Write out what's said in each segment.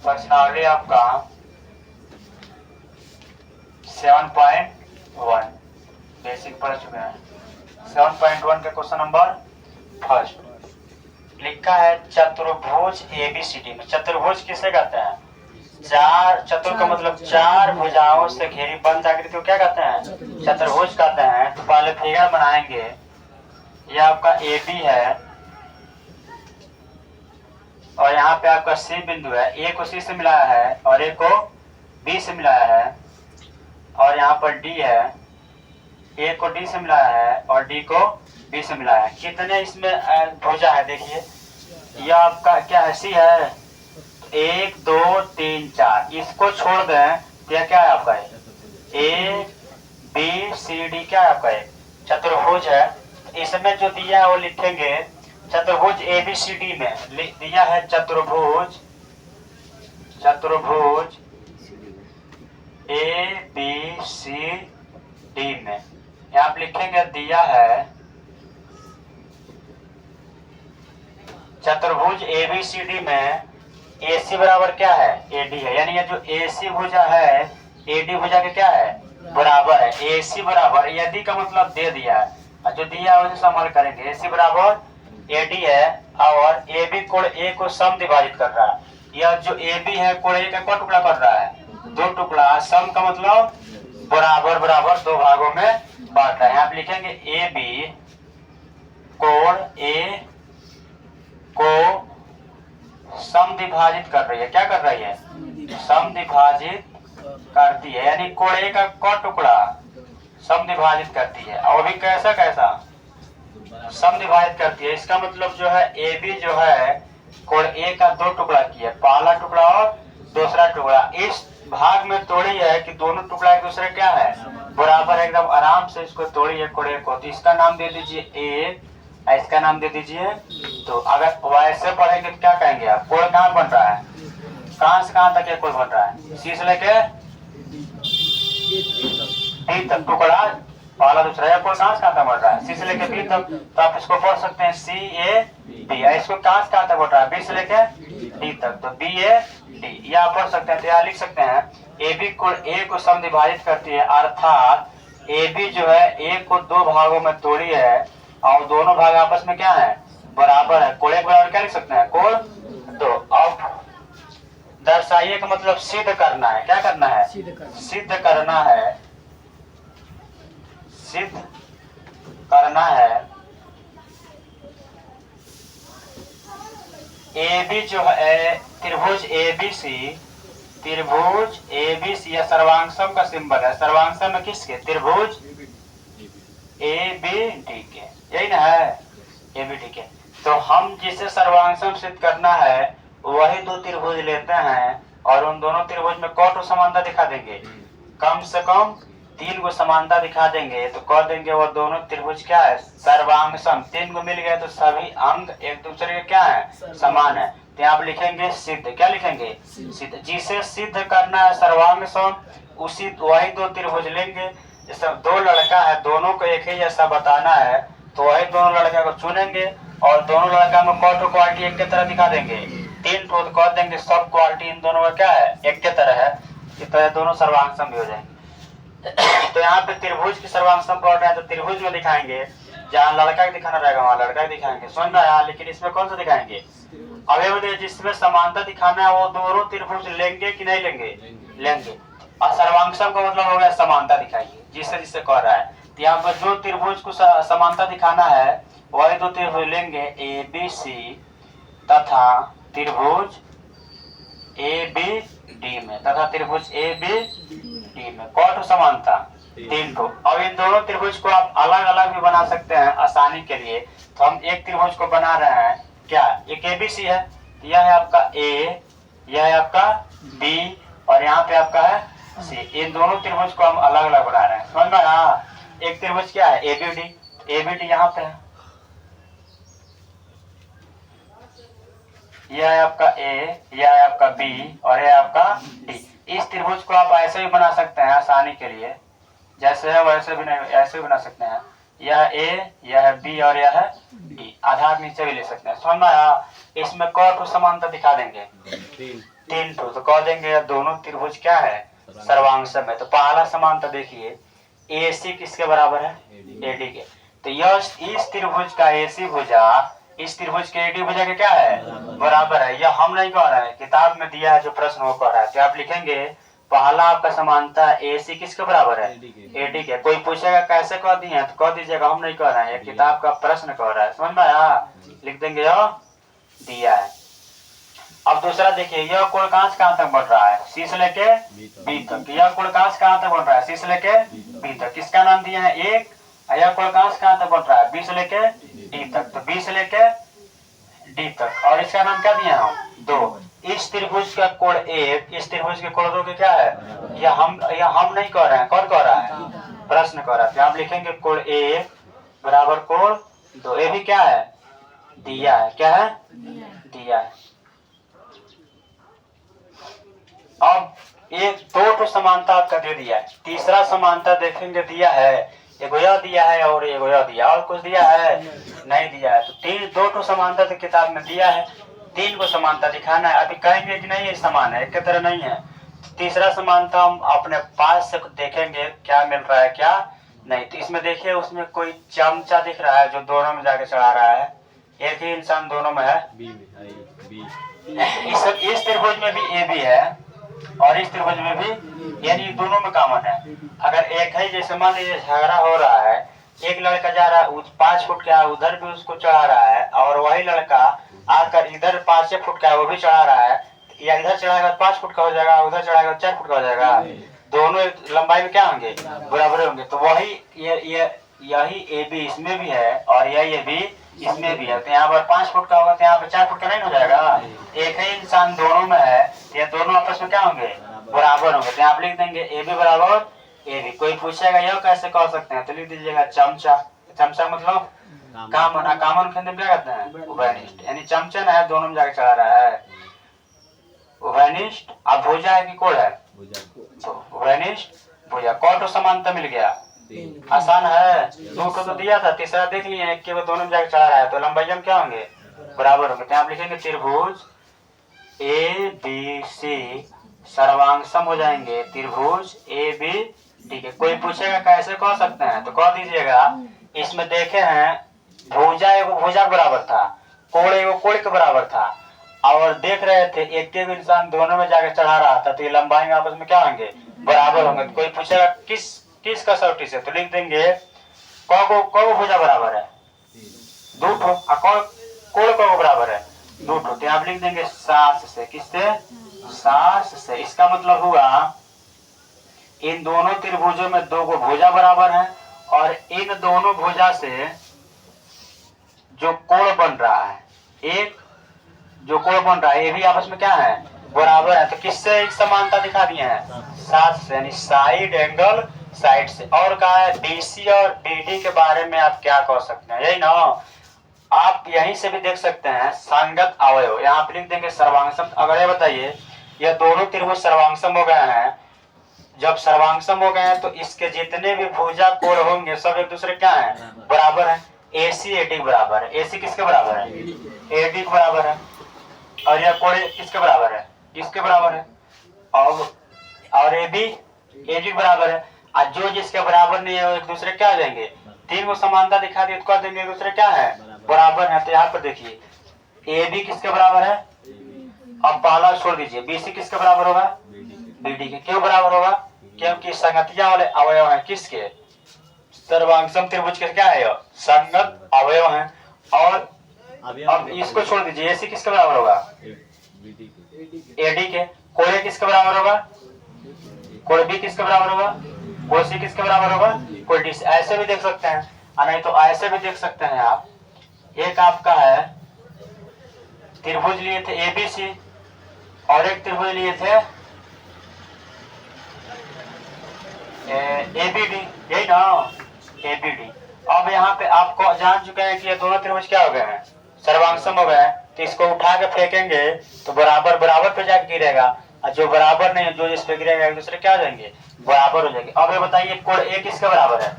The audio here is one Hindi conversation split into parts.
प्रश्नावली आपका 7.1 बेसिक पढ़ चुके हैं। 7.1 का क्वेश्चन नंबर फर्स्ट लिखा है चतुर्भुज एबीसीडी में। चतुर्भुज किसे कहते हैं? चार, चतुर का मतलब चार भुजाओं से घेरी बंद आकृति को क्या कहते हैं? चतुर्भुज कहते हैं। तो पहले फिगर बनाएंगे। यह आपका ए बी है और यहाँ पे आपका सी बिंदु है। ए को सी से मिलाया है और ए को बी से मिलाया है और यहाँ पर डी है। ए को डी से मिलाया है और डी को बी से मिलाया है। कितने इसमें भुजा है देखिए। यह आपका क्या है? सी है। 1 2 3 4 इसको छोड़ दें तो यह क्या है आपका? ए बी सी डी क्या है आपका? चतुर्भुज है। इसमें जो दिया है वो लिखेंगे चतुर्भुज ए बी सी डी में दिया है चतुर्भुज ए बी सी डी में यहाँ आप लिखेंगे दिया है चतुर्भुज ए बी सी डी में ए सी बराबर क्या है? ए डी है। यानी ये जो ए सी भुजा है ए डी भुजा के क्या है? बराबर है। ए सी बराबर यदि का मतलब दे दिया है और जो दिया है उसे संभाल करेंगे। ए सी बराबर ए डी है और ए बी कोण ए को सम विभाजित कर रहा है। यह जो ए बी है कोण ए का टुकड़ा कर रहा है? 2 टुकड़ा। सम का मतलब बराबर बराबर 2 भागों में बांट रहा है। आप लिखेंगे ए बी कोण ए को सम विभाजित कर रही है। क्या कर रही है? सम विभाजित करती है। यानी कोण ए का क टुकड़ा सम विभाजित करती है। और भी कैसा कैसा सम विभाजित करती है। इसका मतलब जो है ए बी जो है कोण ए का 2 टुकड़ा किया, पहला टुकड़ा और दूसरा टुकड़ा। इस भाग में तोड़ी है कि दोनों टुकड़ा एक दूसरे क्या है? बराबर। एकदम आराम से इसको तोड़ी है कोण ए को। तो इसका नाम दे दीजिए ए, इसका नाम दे दीजिए। तो अगर वैसे पढ़ेंगे तो क्या कहेंगे आप? कोण कहाँ बन रहा है? कहाँ से कहाँ तक ये कोण बन रहा है? सी से लेके डी तक टुकड़ा पहला दूसरा। या कोण कहाँ से कहाँ तक बढ़ रहा है? सी से लेके बी तक। तो आप इसको पढ़ सकते हैं सी ए बी। इसको कहाँ से कहाँ तक बढ़ रहा है? बी से लेके डी तक। तो बी ए डी या पढ़ सकते हैं। तो यहाँ लिख सकते हैं ए बी कोण ए को सम विभाजित करती है। अर्थात ए बी जो है ए को 2 भागों में तोड़ी है और दोनों भाग आपस में क्या है? बराबर है। कोण एक बराबर क्या लिख सकते हैं? कोण 2। अब दर्शाइए का मतलब सिद्ध करना है। क्या करना है? सिद्ध करना है। सिद्ध करना है ए बी जो है त्रिभुज ए बी सी या सर्वांगसम का सिंबल है। सर्वांगसम में किसके? त्रिभुज ए बी डी के। यही ना है? ए बी डी के। तो हम जिसे सर्वांगसम सिद्ध करना है वही 2 त्रिभुज लेते हैं और उन दोनों त्रिभुज में कौन समानता दिखा देंगे? कम से कम 3 को समानता दिखा देंगे। तो कह देंगे वो दोनों त्रिभुज क्या है? सर्वांगसम। 3 को मिल गए तो सभी अंग एक दूसरे के क्या है? समान है। तो आप लिखेंगे सिद्ध। क्या लिखेंगे? सिद्ध। जिसे सिद्ध करना है सर्वांगसम उसी वही 2 त्रिभुज लेंगे। जैसे 2 लड़का है, दोनों को एक ही जैसा बताना है तो वही दोनों लड़का को चुनेंगे और दोनों लड़का में कौन क्वालिटी एक के तरह दिखा देंगे? 3 तो कह देंगे सब क्वालिटी इन दोनों में क्या है? एक के तरह है। इस तरह दोनों सर्वांगसम भी हो जाएंगे। तो यहाँ पे त्रिभुज की सर्वांगसम पढ़ रहे हैं तो त्रिभुज में दिखाएंगे। जहाँ लड़का का दिखाना रहेगा वहाँ लड़का दिखाएंगे। समझ में आया? लेकिन इसमें कौन सा दिखाएंगे? अवयव जिसमें समानता दिखाना है वो दोनों त्रिभुज लेंगे कि नहीं लेंगे? लेंगे। और सर्वांगसम का मतलब हो गया समानता दिखाइए जिससे जिससे कह रहा है। तो यहाँ पर जो त्रिभुज को समानता दिखाना है वही 2 त्रिभुज लेंगे ए बी सी तथा त्रिभुज ए बी डी में तथा त्रिभुज ए बी डी में कौन समानता? 3 को। अब इन दोनों त्रिभुज को आप अलग अलग भी बना सकते हैं आसानी के लिए। तो हम एक त्रिभुज को बना रहे हैं। क्या? एक ए बी सी है। यह है आपका ए, यह है आपका बी और यहाँ पे आपका है सी। इन दोनों त्रिभुज को हम अलग अलग बना रहे हैं। समझ में? हाँ। एक त्रिभुज क्या है? A B D. A B D यहाँ पे है। यह है आपका ए, यह है आपका बी और यह है आपका डी। इस त्रिभुज को आप ऐसे भी बना सकते हैं आसानी के लिए। जैसे है वैसे भी नहीं, ऐसे भी बना सकते हैं। यह ए, यह है बी और यह है डी। आधार नीचे भी ले सकते हैं। समझ में आया? इसमें कौन समानता दिखा देंगे? 3। 3 ठो, तो कह देंगे ये दोनों त्रिभुज क्या है, सर्वांगसम है। तो पहला समानता देखिए, AC किसके बराबर है, AD के। तो यह इस त्रिभुज का AC भुजा इस त्रिभुज के AD भुजा के क्या है, बराबर है। यह हम नहीं कह रहे हैं, किताब में दिया है जो प्रश्न वो कह रहा है। तो आप लिखेंगे पहला आपका समानता AC किसके बराबर है, AD के। कोई पूछेगा कैसे कह दिए हैं, तो कह दीजिएगा हम नहीं कह रहे हैं, किताब का प्रश्न कह रहा है। समझ में आया, लिख देंगे यह दिया है। अब दूसरा देखिए, यह कोण कहां से कहां तक बढ़ रहा है, C से लेके B तक। यह कोण कहां से कहां तक बढ़ रहा है, C से लेके B तक। किसका नाम दिया है 1। यह कोण कहां से कहां तक बढ़ रहा है, B से लेके D तक। तो B से लेके D तक, और इसका नाम क्या दिया हम 2। इस त्रिभुज का कोण 1, इस त्रिभुज के कोण 2 के क्या है, यह हम नहीं कह रहे हैं, कौन कह रहा है, प्रश्न कह रहा है। तो आप लिखेंगे कोण 1 बराबर कोण 2। ये भी क्या है, दिया है। क्या है, दिया है। अब एक 2 तो समानता आपका दे दिया है। तीसरा समानता देखेंगे दिया है, एगो यह दिया है और एगो यह दिया, और कुछ दिया है नहीं दिया है। तो 2 तो समानता तो किताब में दिया है, 3 को समानता दिखाना है। अभी कहेंगे कि नहीं ये समान है, एक की तरह नहीं है। तीसरा समानता हम अपने पास से देखेंगे क्या मिल रहा है क्या नहीं। तो इसमें देखिए, उसमें कोई चमचा दिख रहा है जो दोनों में जाके चढ़ा रहा है, एक ही इंसान दोनों में है। इस त्रिभुज में भी ए भी है और इस त्रिभुज में भी, यानी दोनों में कॉमन है। अगर एक है, जैसे मान लीजिए झगड़ा हो रहा है, एक लड़का जा रहा है 5 फुट का, उधर भी उसको चढ़ा रहा है, और वही लड़का आकर इधर 5 फुट का है वो भी चढ़ा रहा है, या इधर चढ़ाएगा 5 फुट का हो जाएगा, उधर चढ़ाएगा 4 फुट का हो जाएगा। दोनों लंबाई में क्या होंगे, बराबर होंगे। तो वही यही ए बी इसमें भी है और यही ए बी इसमें भी है। तो यहाँ पर 5 फुट का होगा, तो यहाँ पर 4 फुट का नहीं हो जाएगा। एक ही इंसान दोनों में है, ये दोनों आपस में क्या होंगे, बराबर होंगे। तो आप लिख देंगे ए बी बराबर ए बी। कोई पूछेगा यह कैसे कह सकते हैं, तो लिख दीजिएगा चमचा। चमचा मतलब कामन, कामन के अंदर क्या कहते हैं, उभयनिष्ठ, यानी चमचन है, दोनों में जाके चढ़ा रहा है, उभयनिष्ठ। अब भुजा है कि कोण है, तो उभयनिष्ठ भुजा। कौन तो समानता मिल गया, आसान है। 2 को तो दिया था, तीसरा देख लिए, एक के दोनों में जाके चढ़ा रहा है, तो लंबाई हम क्या होंगे, बराबर होंगे। तो आप लिखेंगे त्रिभुज ए बी सी सर्वांग सम हो जाएंगे त्रिभुज ए बी डी के। कोई पूछेगा कैसे कह सकते हैं, तो कह दीजिएगा इसमें देखे हैं भुजा एगो भुजा के बराबर था, कोण एगो कोण के बराबर था, और देख रहे थे एक एक इंसान दोनों में जाके चढ़ा रहा था, तो ये लंबाई में आपस में क्या होंगे, बराबर होंगे। कोई पूछेगा किस कसौटी से, तो लिख देंगे को भुजा बराबर है, 2 ठो, कोण को बराबर है, 2 ठो। तो आप लिख देंगे 7 से, किससे, 7 से। इसका मतलब हुआ इन दोनों त्रिभुजों में 2 को भुजा बराबर है, और इन दोनों भुजा से जो कोण बन रहा है, एक जो कोण बन रहा है, ये भी आपस में क्या है, बराबर है। तो किससे एक समानता दिखा दिए हैं, 7 से, यानी साइड एंगल साइड से। और कहा है BC और BD के बारे में आप क्या कह सकते हैं, यही ना। आप यहीं से भी देख सकते हैं संगत अवयव, यहाँ पे लिख देंगे सर्वांगसम। अगर ये बताइए ये दोनों त्रिभुज सर्वांगसम हो गए हैं, जब सर्वांगसम हो गए हैं तो इसके जितने भी भुजा कोण होंगे सब एक दूसरे क्या है, बराबर है। AC AD बराबर है, AC किसके बराबर है, AD के बराबर है, और यह कोण किसके बराबर है, इसके बराबर है, और AB AD के बराबर है। और जो जिसके बराबर नहीं है वो एक दूसरे क्या हो जाएंगे, 3 को समानता दिखा दी तो कर देंगे एक दूसरे क्या है, बराबर है। तो यहाँ पर देखिए AB किसके बराबर है, अब पहला छोड़ दीजिए, BC किसके बराबर होगा, BD के। क्यों बराबर होगा, क्योंकि संगतियां वाले अवयव हैं किसके, सर्वांगसम त्रिभुज के क्या है, संगत अवयव हैं। और अब इसको छोड़ दीजिए, AC किसके बराबर होगा, AD के। कोण A किसके बराबर होगा, कोण B किसके बराबर होगा, कोण C किसके बराबर होगा, कोण D से। ऐसे भी देख सकते हैं, नहीं तो ऐसे भी देख सकते हैं आप। एक आपका है त्रिभुज लिए थे ABC, और एक त्रिभुज लिए थे ABD, यही ना, ABD। अब यहाँ पे आपको जान चुके हैं कि ये दोनों त्रिभुज क्या हो गए हैं, सर्वांगसम हो गए हैं। तो इसको उठा के फेंकेंगे तो बराबर बराबर पे जाके गिरेगा, और जो बराबर नहीं है जो जिस पे गिरेगा एक दूसरे क्या हो जाएंगे, बराबर हो जाएंगे। अब ये बताइए कोण A किसके बराबर है,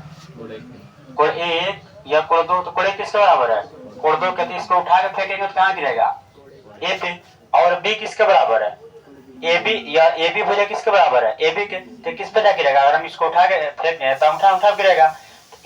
कोण A या कोण 2, तो कोण A किसके बराबर है, कोण 2 के। तो इसको उठा के फेंकेंगे तो कहाँ गिरेगा, A पे। और B किसके बराबर है, ए बी या ए बी भुजा किसके बराबर है? ए बी के। तो किस पे जा गिरेगा? अगर हम इसको उठा के फेंके तो अंगूठा गिरेगा,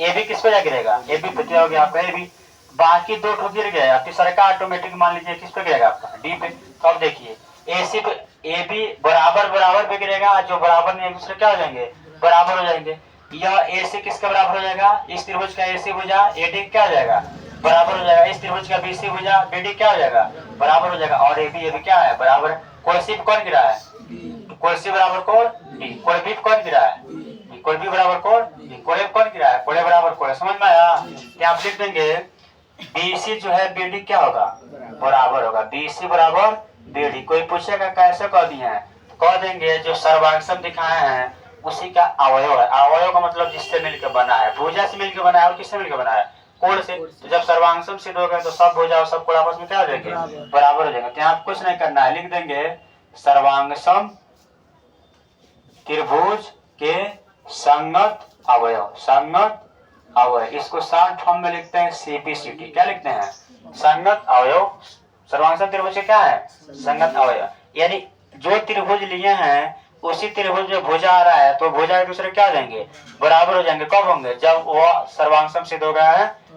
ए बी किस पे जा गिरेगा? ए बी पे हो गया आपका ए बी। बाकी दो ठो गिर गया, तीसरा का ऑटोमेटिक मान लीजिए किस पे गिरेगा आपका? डी पे। तो अब देखिए ए सी पे ए बी बराबर बराबर पे गिरेगा, जो बराबर नहीं एक दूसरे क्या हो जाएंगे? बराबर हो जाएंगे। यह ए सी किसके बराबर हो जाएगा? इस त्रिभुज का ए सी भुजा ए डी क्या हो जाएगा? बराबर हो जाएगा। इस त्रिभुज का बी सी भुजा बी डी क्या हो जाएगा? बराबर हो जाएगा। और ए बी क्या है? बराबर। कोई सी कौन गिरा है? कोई सी बराबर कौन? डी। कोई बी कौन गिरा है? कोई बी बराबर कौन? डी। कोई कौन गिरा है? कोई बराबर कोई। समझ में आया? क्या आप लिख देंगे बीसी जो है बीडी क्या होगा? बराबर होगा। बीसी बराबर बीडी। कोई पूछेगा कैसे कह दिए हैं? कह देंगे जो सर्वांगसम दिखाए हैं उसी का अवयव है। अवयव का मतलब जिससे मिलकर बना है, भुजा से मिलकर बना है। और किससे मिलकर बना है? कोण से। तो जब सर्वांगसम सिद्ध हो गए तो सब भुजा और सब कोण आपस में क्या हो जाएंगे? बराबर हो जाएंगे। तो यहाँ कुछ नहीं करना है, लिख देंगे सर्वांगसम त्रिभुज के संगत अवयव। संगत अवयव, इसको शॉर्ट फॉर्म में लिखते हैं सीपीसीटी। क्या लिखते हैं? संगत अवयव। सर्वांगसम त्रिभुज के क्या है? संगत अवयव। यानी जो त्रिभुज लिए हैं उसी त्रिभुज में भुजा आ रहा है तो भुजा एक दूसरे क्या हो जाएंगे? बराबर हो जाएंगे। कब होंगे? जब वह सर्वांगसम सिद्ध हो गया है